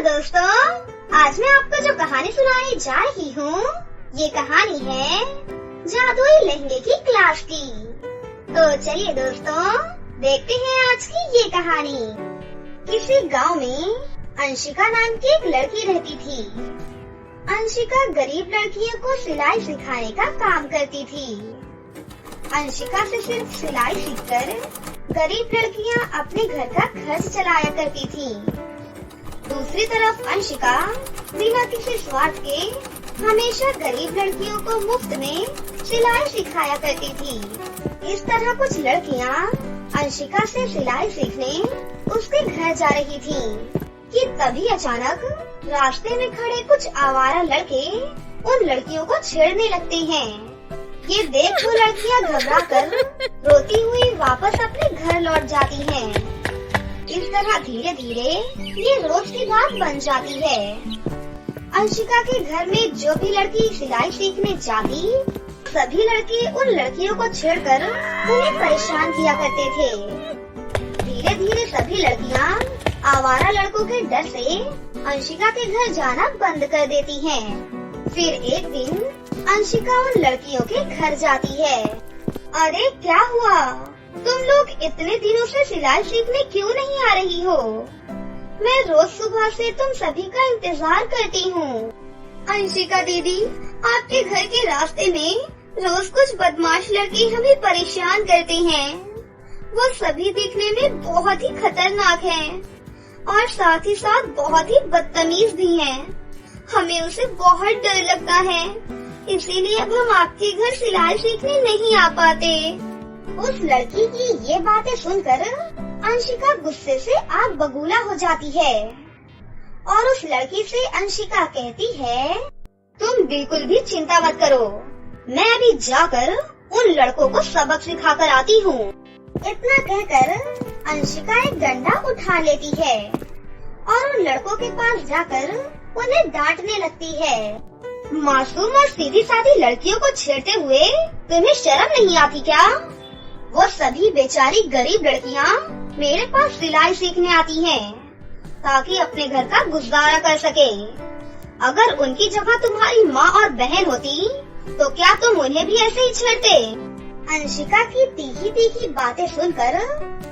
दोस्तों, आज मैं आपको जो कहानी सुनाने जा रही हूँ, ये कहानी है जादुई लहंगे की क्लास की। तो चलिए दोस्तों, देखते हैं आज की ये कहानी। किसी गांव में अंशिका नाम की एक लड़की रहती थी। अंशिका गरीब लड़कियों को सिलाई सिखाने का काम करती थी। अंशिका से सिर्फ सिलाई सीखकर गरीब लड़कियां अपने घर का खर्च चलाया करती थी। दूसरी तरफ अंशिका बिना किसी स्वार्थ के हमेशा गरीब लड़कियों को मुफ्त में सिलाई सिखाया करती थी। इस तरह कुछ लड़कियां अंशिका से सिलाई सीखने उसके घर जा रही थीं कि तभी अचानक रास्ते में खड़े कुछ आवारा लड़के उन लड़कियों को छेड़ने लगते हैं। ये देख वो लड़कियां घबराकर रोती हुई वापस अपने घर लौट जाती हैं। इस तरह धीरे धीरे ये रोज की बात बन जाती है। अंशिका के घर में जो भी लड़की सिलाई सीखने जाती, सभी लड़के उन लड़कियों को छेड़कर उन्हें परेशान किया करते थे। धीरे धीरे सभी लड़कियां आवारा लड़कों के डर से अंशिका के घर जाना बंद कर देती हैं। फिर एक दिन अंशिका उन लड़कियों के घर जाती है। अरे क्या हुआ? तुम लोग इतने दिनों से सिलाई सीखने क्यों नहीं आ रही हो? मैं रोज सुबह से तुम सभी का इंतजार करती हूँ। अंशिका दीदी, आपके घर के रास्ते में रोज कुछ बदमाश लड़के हमें परेशान करते हैं। वो सभी दिखने में बहुत ही खतरनाक हैं और साथ ही साथ बहुत ही बदतमीज भी हैं। हमें उसे बहुत डर लगता है, इसीलिए अब हम आपके घर सिलाई सीखने नहीं आ पाते। उस लड़की की ये बातें सुनकर अंशिका गुस्से से आग बबूला हो जाती है और उस लड़की से अंशिका कहती है, तुम बिल्कुल भी चिंता मत करो, मैं अभी जाकर उन लड़कों को सबक सिखा कर आती हूँ। इतना कहकर अंशिका एक डंडा उठा लेती है और उन लड़कों के पास जाकर उन्हें डांटने लगती है। मासूम और सीधी सादी लड़कियों को छेड़ते हुए तुम्हें शर्म नहीं आती क्या? वो सभी बेचारी गरीब लड़कियां मेरे पास सिलाई सीखने आती हैं ताकि अपने घर का गुजारा कर सके। अगर उनकी जगह तुम्हारी माँ और बहन होती तो क्या तुम उन्हें भी ऐसे ही छेड़ते? अंशिका की तीखी तीखी बातें सुनकर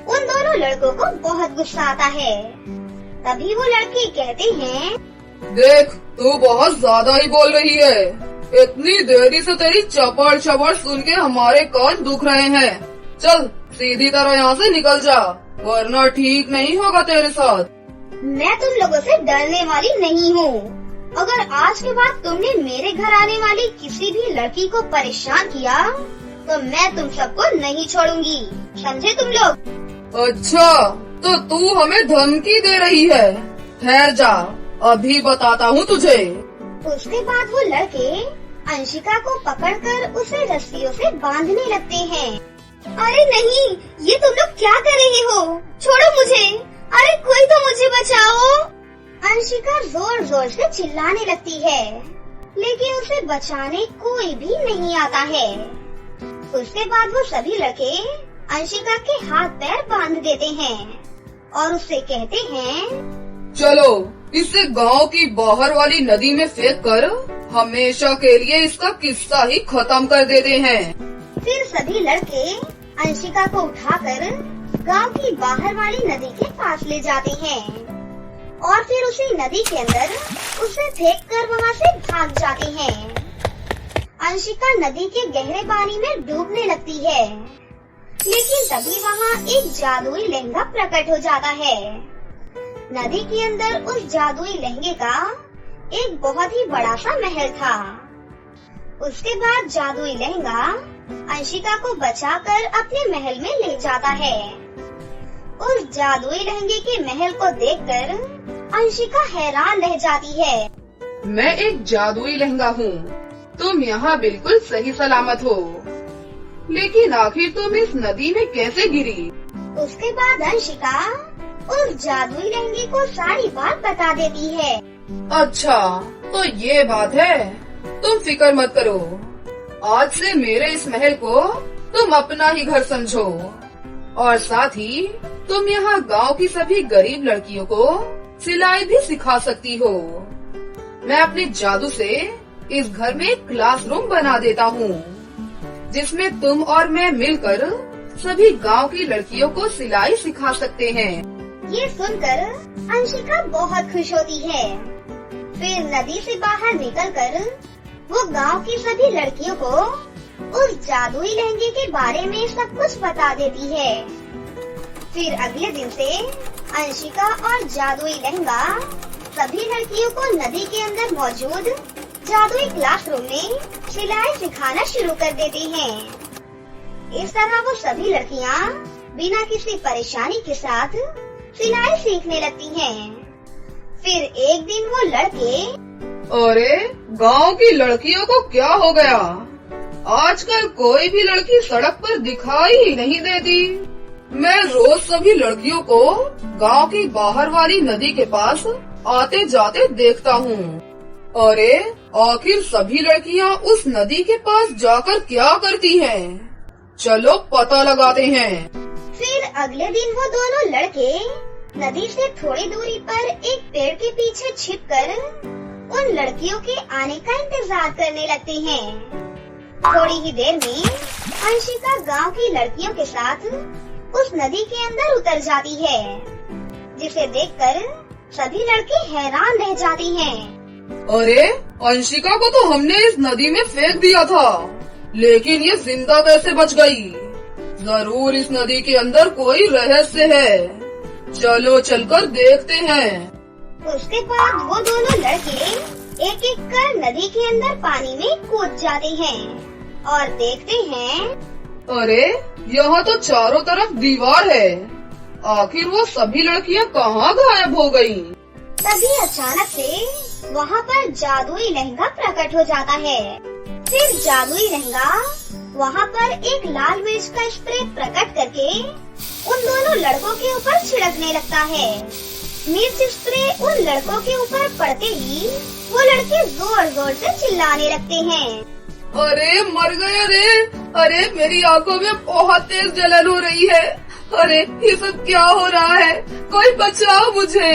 उन दोनों लड़कों को बहुत गुस्सा आता है। तभी वो लड़के कहते हैं, देख, तू बहुत ज्यादा ही बोल रही है। इतनी देरी से तेरी चपड़ चपड़ सुन के हमारे कान दुख रहे हैं। चल सीधी तरह यहाँ से निकल जा, वरना ठीक नहीं होगा तेरे साथ। मैं तुम लोगों से डरने वाली नहीं हूँ। अगर आज के बाद तुमने मेरे घर आने वाली किसी भी लड़की को परेशान किया तो मैं तुम सबको नहीं छोड़ूंगी, समझे तुम लोग? अच्छा, तो तू हमें धमकी दे रही है? ठहर जा, अभी बताता हूँ तुझे। उसके बाद वो लड़के अंशिका को पकड़कर उसे रस्सियों से बांधने लगते हैं। अरे नहीं, ये तुम लोग क्या कर रहे हो? छोड़ो मुझे! अरे कोई तो मुझे बचाओ! अंशिका जोर जोर से चिल्लाने लगती है, लेकिन उसे बचाने कोई भी नहीं आता है। उसके बाद वो सभी लड़के अंशिका के हाथ पैर बांध देते हैं और उससे कहते हैं, चलो इसे गांव की बाहर वाली नदी में फेंक कर हमेशा के लिए इसका किस्सा ही खत्म कर देते हैं। फिर सभी लड़के अंशिका को उठाकर गांव की बाहर वाली नदी के पास ले जाते हैं और फिर उसी नदी के अंदर उसे फेंककर वहां से भाग जाते हैं। अंशिका नदी के गहरे पानी में डूबने लगती है, लेकिन तभी वहां एक जादुई लहंगा प्रकट हो जाता है। नदी के अंदर उस जादुई लहंगे का एक बहुत ही बड़ा सा महल था। उसके बाद जादुई लहंगा अंशिका को बचाकर अपने महल में ले जाता है। उस जादुई लहंगे के महल को देखकर अंशिका हैरान रह जाती है। मैं एक जादुई लहंगा हूँ, तुम यहाँ बिल्कुल सही सलामत हो, लेकिन आखिर तुम इस नदी में कैसे गिरी? उसके बाद अंशिका उस जादुई लहंगे को सारी बात बता देती है। अच्छा, तो ये बात है। तुम फिक्र मत करो, आज से मेरे इस महल को तुम अपना ही घर समझो और साथ ही तुम यहाँ गांव की सभी गरीब लड़कियों को सिलाई भी सिखा सकती हो। मैं अपने जादू से इस घर में एक क्लासरूम बना देता हूँ, जिसमें तुम और मैं मिलकर सभी गांव की लड़कियों को सिलाई सिखा सकते हैं। ये सुनकर अंशिका बहुत खुश होती है। फिर नदी से बाहर निकलकर वो गांव की सभी लड़कियों को उस जादुई लहंगे के बारे में सब कुछ बता देती है। फिर अगले दिन से अंशिका और जादुई लहंगा सभी लड़कियों को नदी के अंदर मौजूद जादुई क्लासरूम में सिलाई सिखाना शुरू कर देती हैं। इस तरह वो सभी लड़कियां बिना किसी परेशानी के साथ सिलाई सीखने लगती हैं। फिर एक दिन वो लड़के, अरे गांव की लड़कियों को क्या हो गया? आजकल कोई भी लड़की सड़क पर दिखाई ही नहीं देती। मैं रोज सभी लड़कियों को गांव की बाहर वाली नदी के पास आते जाते देखता हूँ। अरे आखिर सभी लड़कियाँ उस नदी के पास जाकर क्या करती हैं? चलो पता लगाते हैं। फिर अगले दिन वो दोनों लड़के नदी से थोड़ी दूरी पर एक पेड़ के पीछे छिपकर उन लड़कियों के आने का इंतजार करने लगते हैं। थोड़ी ही देर में अंशिका गांव की लड़कियों के साथ उस नदी के अंदर उतर जाती है, जिसे देखकर सभी लड़के हैरान रह जाती हैं। अरे अंशिका को तो हमने इस नदी में फेंक दिया था, लेकिन ये जिंदा कैसे बच गई? जरूर इस नदी के अंदर कोई रहस्य है। चलो चलकर देखते हैं। उसके बाद वो दोनों लड़के एक एक कर नदी के अंदर पानी में कूद जाते हैं और देखते हैं, अरे यहाँ तो चारों तरफ दीवार है। आखिर वो सभी लड़कियाँ कहाँ गायब हो गयी? तभी अचानक से वहाँ पर जादुई लहंगा प्रकट हो जाता है। फिर जादुई लहंगा वहाँ पर एक लाल मिर्च का स्प्रे प्रकट करके उन दोनों लड़कों के ऊपर छिड़कने लगता है। मिर्च स्प्रे उन लड़कों के ऊपर पड़ते ही वो लड़के जोर जोर से चिल्लाने लगते हैं। अरे मर गए रे! अरे मेरी आंखों में बहुत तेज जलन हो रही है। अरे ये सब क्या हो रहा है? कोई बचाओ मुझे।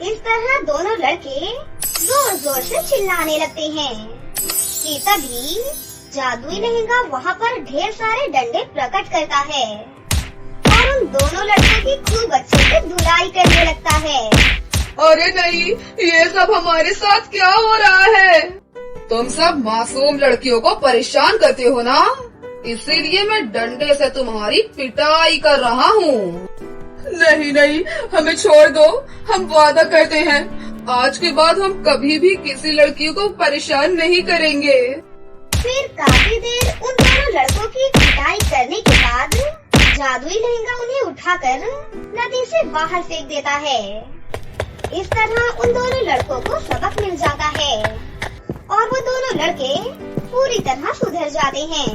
इस तरह दोनों लड़के जोर जोर से चिल्लाने लगते हैं कि तभी जादुई लहंगा वहाँ पर ढेर सारे डंडे प्रकट करता है और उन दोनों लड़कों की खूब अच्छे से धुलाई करने लगता है। अरे नहीं, ये सब हमारे साथ क्या हो रहा है? तुम सब मासूम लड़कियों को परेशान करते हो ना, इसीलिए मैं डंडे से तुम्हारी पिटाई कर रहा हूँ। नहीं नहीं, हमें छोड़ दो। हम वादा करते हैं आज के बाद हम कभी भी किसी लड़की को परेशान नहीं करेंगे। फिर काफी देर उन दोनों लड़कों की पिटाई करने के बाद जादुई लहंगा उन्हें उठाकर नदी से बाहर फेंक देता है। इस तरह उन दोनों लड़कों को सबक मिल जाता है और वो दोनों लड़के पूरी तरह सुधर जाते हैं।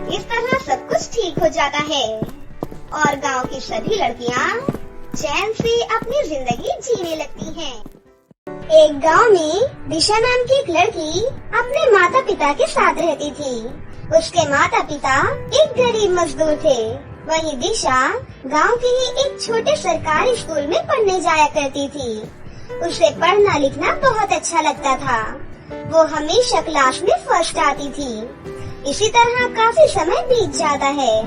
इस तरह सब कुछ ठीक हो जाता है और गांव की सभी लड़कियां चैन से अपनी जिंदगी जीने लगती हैं। एक गांव में दिशा नाम की एक लड़की अपने माता पिता के साथ रहती थी। उसके माता पिता एक गरीब मजदूर थे। वहीं दिशा गांव के ही एक छोटे सरकारी स्कूल में पढ़ने जाया करती थी। उसे पढ़ना लिखना बहुत अच्छा लगता था। वो हमेशा क्लास में फर्स्ट आती थी। इसी तरह काफी समय बीत जाता है।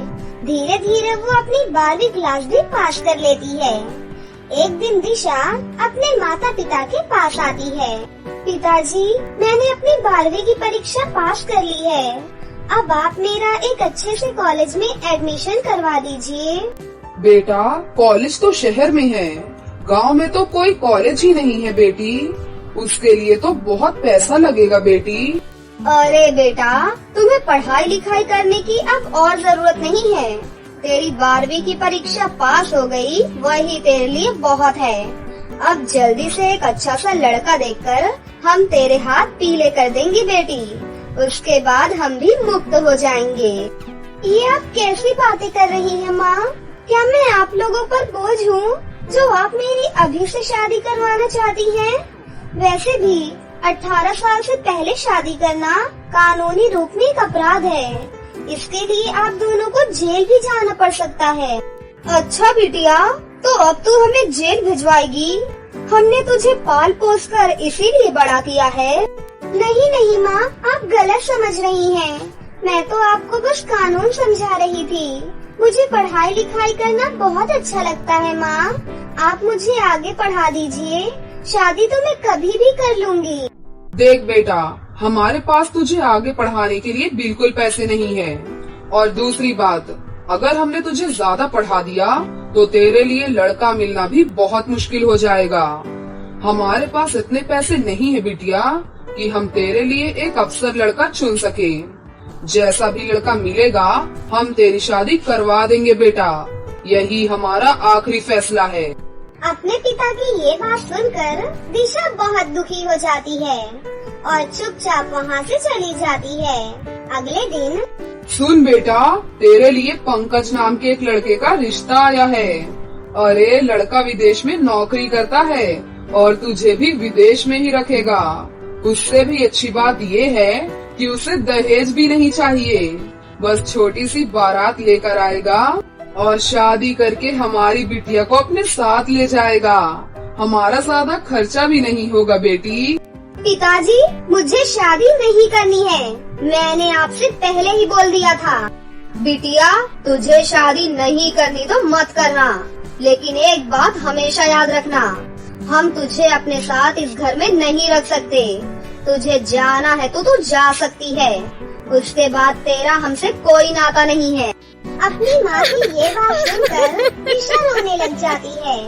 धीरे धीरे वो अपनी 12वीं क्लास भी पास कर लेती है। एक दिन दिशा अपने माता पिता के पास आती है। पिताजी, मैंने अपनी 12वीं की परीक्षा पास कर ली है। अब आप मेरा एक अच्छे से कॉलेज में एडमिशन करवा दीजिए। बेटा, कॉलेज तो शहर में है, गांव में तो कोई कॉलेज ही नहीं है बेटी। उसके लिए तो बहुत पैसा लगेगा बेटी। अरे बेटा, तुम्हें पढ़ाई लिखाई करने की अब और जरूरत नहीं है। तेरी 12वीं की परीक्षा पास हो गई, वही तेरे लिए बहुत है। अब जल्दी से एक अच्छा सा लड़का देखकर हम तेरे हाथ पीले कर देंगे बेटी। उसके बाद हम भी मुक्त हो जाएंगे। ये आप कैसी बातें कर रही हैं माँ? क्या मैं आप लोगों पर बोझ हूँ जो आप मेरी अभी से शादी करवाना चाहती हैं? वैसे भी 18 साल से पहले शादी करना कानूनी रूप में एक अपराध है। इसके लिए आप दोनों को जेल भी जाना पड़ सकता है। अच्छा बिटिया, तो अब तू हमें जेल भिजवाएगी? हमने तुझे पाल पोस कर इसीलिए बड़ा किया है। नहीं नहीं माँ, आप गलत समझ रही हैं। मैं तो आपको बस कानून समझा रही थी। मुझे पढ़ाई लिखाई करना बहुत अच्छा लगता है माँ। आप मुझे आगे पढ़ा दीजिए, शादी तो मैं कभी भी कर लूँगी। देख बेटा, हमारे पास तुझे आगे पढ़ाने के लिए बिल्कुल पैसे नहीं है। और दूसरी बात, अगर हमने तुझे ज्यादा पढ़ा दिया तो तेरे लिए लड़का मिलना भी बहुत मुश्किल हो जाएगा। हमारे पास इतने पैसे नहीं है बिटिया कि हम तेरे लिए एक अफसर लड़का चुन सके। जैसा भी लड़का मिलेगा हम तेरी शादी करवा देंगे बेटा, यही हमारा आखिरी फैसला है। अपने पिता की ये बात सुनकर दिशा बहुत दुखी हो जाती है और चुपचाप वहाँ से चली जाती है। अगले दिन, सुन बेटा, तेरे लिए पंकज नाम के एक लड़के का रिश्ता आया है। अरे लड़का विदेश में नौकरी करता है और तुझे भी विदेश में ही रखेगा। उससे भी अच्छी बात ये है कि उसे दहेज भी नहीं चाहिए, बस छोटी सी बारात लेकर आएगा और शादी करके हमारी बिटिया को अपने साथ ले जाएगा। हमारा ज्यादा खर्चा भी नहीं होगा बेटी। पिताजी, मुझे शादी नहीं करनी है, मैंने आपसे पहले ही बोल दिया था। बिटिया, तुझे शादी नहीं करनी तो मत करना, लेकिन एक बात हमेशा याद रखना, हम तुझे अपने साथ इस घर में नहीं रख सकते। तुझे जाना है तो तू जा सकती है, उसके बाद तेरा हमसे कोई नाता नहीं है। अपनी माँ की ये बात सुनकर दिशा रोने लग जाती है।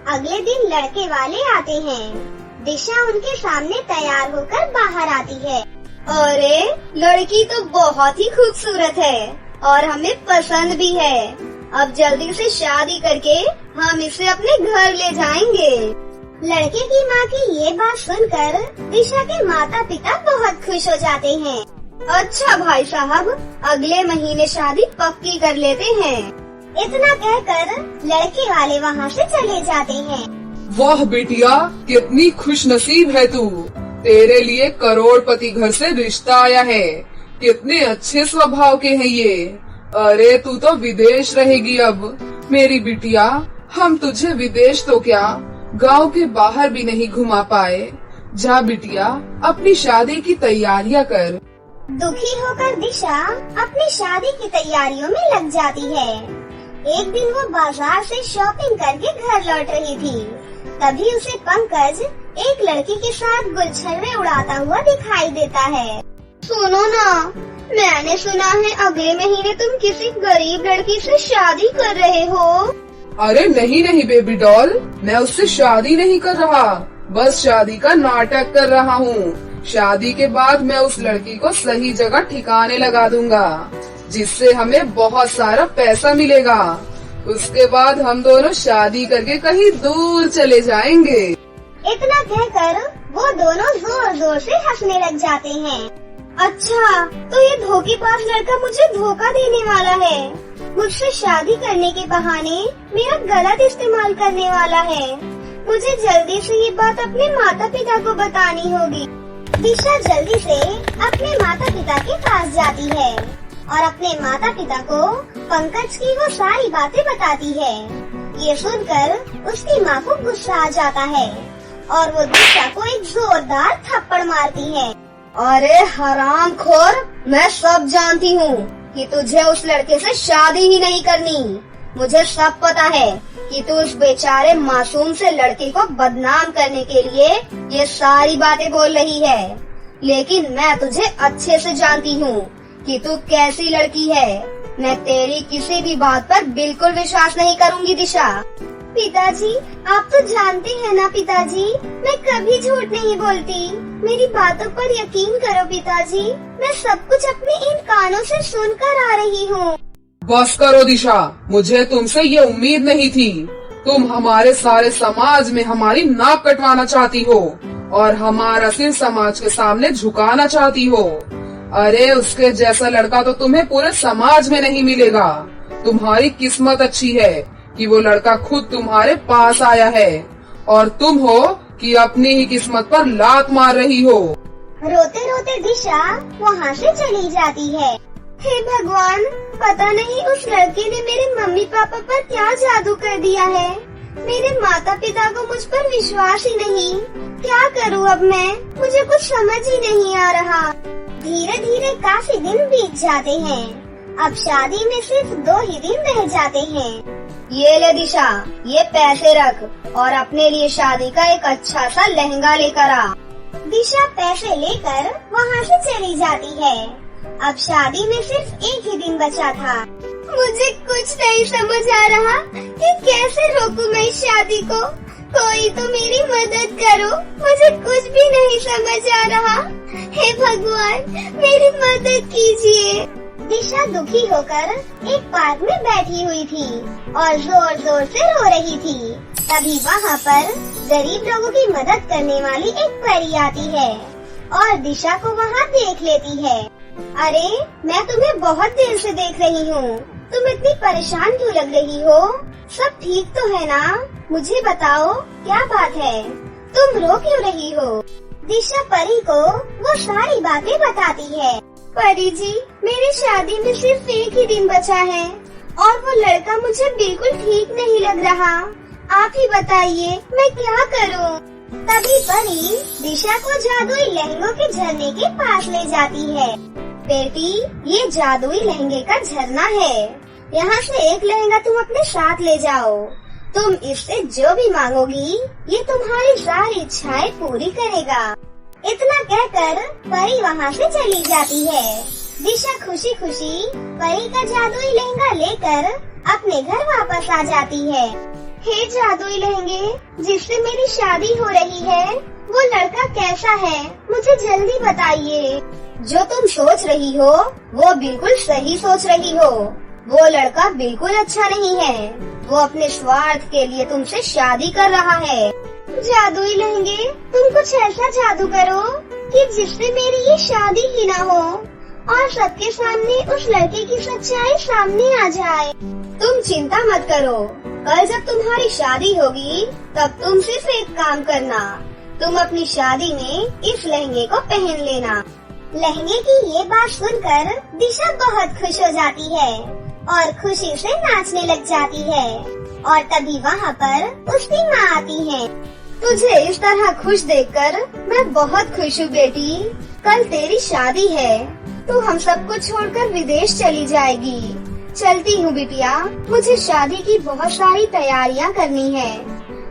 अगले दिन लड़के वाले आते हैं। दिशा उनके सामने तैयार होकर बाहर आती है। अरे लड़की तो बहुत ही खूबसूरत है और हमें पसंद भी है। अब जल्दी से शादी करके हम इसे अपने घर ले जाएंगे। लड़के की माँ की ये बात सुनकर दिशा के माता पिता बहुत खुश हो जाते हैं। अच्छा भाई साहब, अगले महीने शादी पक्की कर लेते हैं। इतना कहकर लड़के वाले वहाँ से चले जाते हैं। वाह बेटिया, कितनी खुश नसीब है तू, तेरे लिए करोड़पति घर से रिश्ता आया है। कितने अच्छे स्वभाव के हैं ये। अरे तू तो विदेश रहेगी अब। मेरी बिटिया, हम तुझे विदेश तो क्या, गांव के बाहर भी नहीं घुमा पाए। जा बिटिया, अपनी शादी की तैयारियां कर। दुखी होकर दिशा अपनी शादी की तैयारियों में लग जाती है। एक दिन वो बाजार से शॉपिंग करके घर लौट रही थी, तभी उसे पंकज एक लड़की के साथ गुलछर्रे उड़ाता हुआ दिखाई देता है। सुनो ना, मैंने सुना है अगले महीने तुम किसी गरीब लड़की से शादी कर रहे हो। अरे नहीं नहीं बेबी डॉल, मैं उससे शादी नहीं कर रहा, बस शादी का नाटक कर रहा हूँ। शादी के बाद मैं उस लड़की को सही जगह ठिकाने लगा दूंगा, जिससे हमें बहुत सारा पैसा मिलेगा। उसके बाद हम दोनों शादी करके कहीं दूर चले जाएंगे। इतना कहकर वो दोनों जोर जोर से हंसने लग जाते हैं। अच्छा, तो ये धोखेबाज लड़का मुझे धोखा देने वाला है, मुझसे शादी करने के बहाने मेरा गलत इस्तेमाल करने वाला है। मुझे जल्दी से ये बात अपने माता पिता को बतानी होगी। दिशा जल्दी से अपने माता पिता के पास जाती है और अपने माता पिता को पंकज की वो सारी बातें बताती है। ये सुनकर उसकी माँ को गुस्सा आ जाता है और वो दिशा को एक जोरदार थप्पड़ मारती है। अरे हरामखोर, मैं सब जानती हूँ कि तुझे उस लड़के से शादी ही नहीं करनी। मुझे सब पता है कि तू उस बेचारे मासूम से लड़के को बदनाम करने के लिए ये सारी बातें बोल रही है, लेकिन मैं तुझे अच्छे से जानती हूँ कि तू कैसी लड़की है। मैं तेरी किसी भी बात पर बिल्कुल विश्वास नहीं करूँगी दिशा। पिताजी, आप तो जानते हैं ना पिताजी, मैं कभी झूठ नहीं बोलती। मेरी बातों पर यकीन करो पिताजी, मैं सब कुछ अपने इन कानों से सुनकर आ रही हूँ। बस करो दिशा, मुझे तुमसे ये उम्मीद नहीं थी। तुम हमारे सारे समाज में हमारी नाक कटवाना चाहती हो और हमारा सिर समाज के सामने झुकाना चाहती हो। अरे उसके जैसा लड़का तो तुम्हें पूरे समाज में नहीं मिलेगा। तुम्हारी किस्मत अच्छी है कि वो लड़का खुद तुम्हारे पास आया है और तुम हो कि अपनी ही किस्मत पर लात मार रही हो। रोते रोते दिशा वहाँ से चली जाती है। हे भगवान, पता नहीं उस लड़के ने मेरे मम्मी पापा पर क्या जादू कर दिया है। मेरे माता पिता को मुझ पर विश्वास ही नहीं। क्या करूं अब मैं? मुझे कुछ समझ ही नहीं आ रहा। धीरे धीरे काफी दिन बीत जाते हैं। अब शादी में सिर्फ 2 ही दिन रह जाते हैं। ये ले दिशा, ये पैसे रख और अपने लिए शादी का एक अच्छा सा लहंगा लेकर आ। दिशा पैसे लेकर वहाँ से चली जाती है। अब शादी में सिर्फ 1 ही दिन बचा था। मुझे कुछ नहीं समझ आ रहा कि कैसे रोकूं मैं इस शादी को। कोई तो मेरी मदद करो, मुझे कुछ भी नहीं समझ आ रहा। हे भगवान, मेरी मदद कीजिए। दिशा दुखी होकर एक पार्क में बैठी हुई थी और जोर जोर से रो रही थी। तभी वहाँ पर गरीब लोगों की मदद करने वाली एक परी आती है और दिशा को वहाँ देख लेती है। अरे, मैं तुम्हें बहुत देर से देख रही हूँ। तुम इतनी परेशान क्यों लग रही हो? सब ठीक तो है ना? मुझे बताओ, क्या बात है? तुम रो क्यों रही हो? दिशा परी को वो सारी बातें बताती है। परी जी, मेरी शादी में सिर्फ 1 ही दिन बचा है और वो लड़का मुझे बिल्कुल ठीक नहीं लग रहा। आप ही बताइए, मैं क्या करूं? तभी परी दिशा को जादुई लहंगों के झरने के पास ले जाती है। बेटी, ये जादुई लहंगे का झरना है। यहाँ से एक लहंगा तुम अपने साथ ले जाओ। तुम इससे जो भी मांगोगी, ये तुम्हारी सारी इच्छाएं पूरी करेगा। इतना कहकर परी वहाँ से चली जाती है। दिशा खुशी खुशी परी का जादुई लहंगा लेकर अपने घर वापस आ जाती है। हे जादुई लहंगे, जिससे मेरी शादी हो रही है, वो लड़का कैसा है? मुझे जल्दी बताइए। जो तुम सोच रही हो, वो बिल्कुल सही सोच रही हो। वो लड़का बिल्कुल अच्छा नहीं है। वो अपने स्वार्थ के लिए तुमसे शादी कर रहा है। जादुई लहंगे, तुम कुछ ऐसा जादू करो कि जिससे मेरी ये शादी ही ना हो और सबके सामने उस लड़के की सच्चाई सामने आ जाए। तुम चिंता मत करो। कल जब तुम्हारी शादी होगी, तब तुम सिर्फ एक काम करना। तुम अपनी शादी में इस लहंगे को पहन लेना। लहंगे की ये बात सुनकर दिशा बहुत खुश हो जाती है और खुशी से नाचने लग जाती है। और तभी वहाँ पर उसकी माँ आती है। तुझे इस तरह खुश देखकर मैं बहुत खुश हूँ बेटी। कल तेरी शादी है, तू हम सबको छोड़कर विदेश चली जाएगी। चलती हूँ बिटिया, मुझे शादी की बहुत सारी तैयारियाँ करनी है।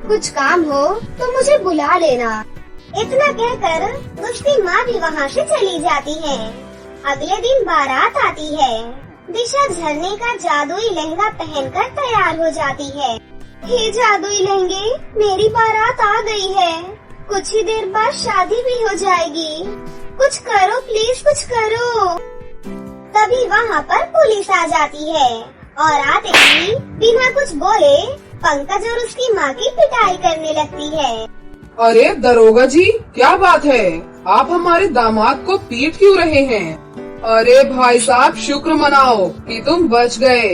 कुछ काम हो तो मुझे बुला लेना। इतना कहकर उसकी माँ भी वहाँ से चली जाती है। अगले दिन बारात आती है। दिशा झरने का जादुई लहंगा पहनकर तैयार हो जाती है। हे जादुई लहंगे, मेरी बारात आ गई है। कुछ ही देर बाद शादी भी हो जाएगी। कुछ करो प्लीज, कुछ करो। तभी वहाँ पर पुलिस आ जाती है और आते ही बिना कुछ बोले पंकज और उसकी माँ की पिटाई करने लगती है। अरे दरोगा जी, क्या बात है? आप हमारे दामाद को पीट क्यों रहे हैं? अरे भाई साहब, शुक्र मनाओ कि तुम बच गए।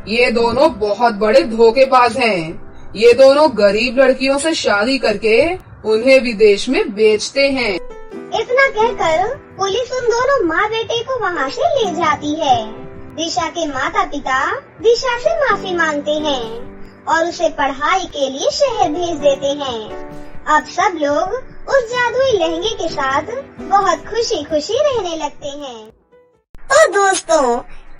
ये दोनों बहुत बड़े धोखेबाज हैं। ये दोनों गरीब लड़कियों से शादी करके उन्हें विदेश में बेचते हैं। इतना कहकर पुलिस उन दोनों माँ बेटे को वहाँ से ले जाती है। दिशा के माता पिता दिशा से माफी मांगते हैं और उसे पढ़ाई के लिए शहर भेज देते हैं। अब सब लोग उस जादुई लहंगे के साथ बहुत खुशी खुशी रहने लगते हैं। तो दोस्तों,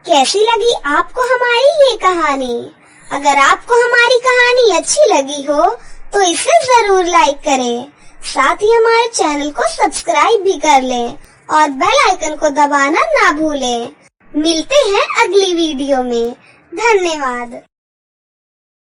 कैसी लगी आपको हमारी ये कहानी? अगर आपको हमारी कहानी अच्छी लगी हो तो इसे जरूर लाइक करें। साथ ही हमारे चैनल को सब्सक्राइब भी कर लें और बेल आइकन को दबाना ना भूलें। मिलते हैं अगली वीडियो में। धन्यवाद।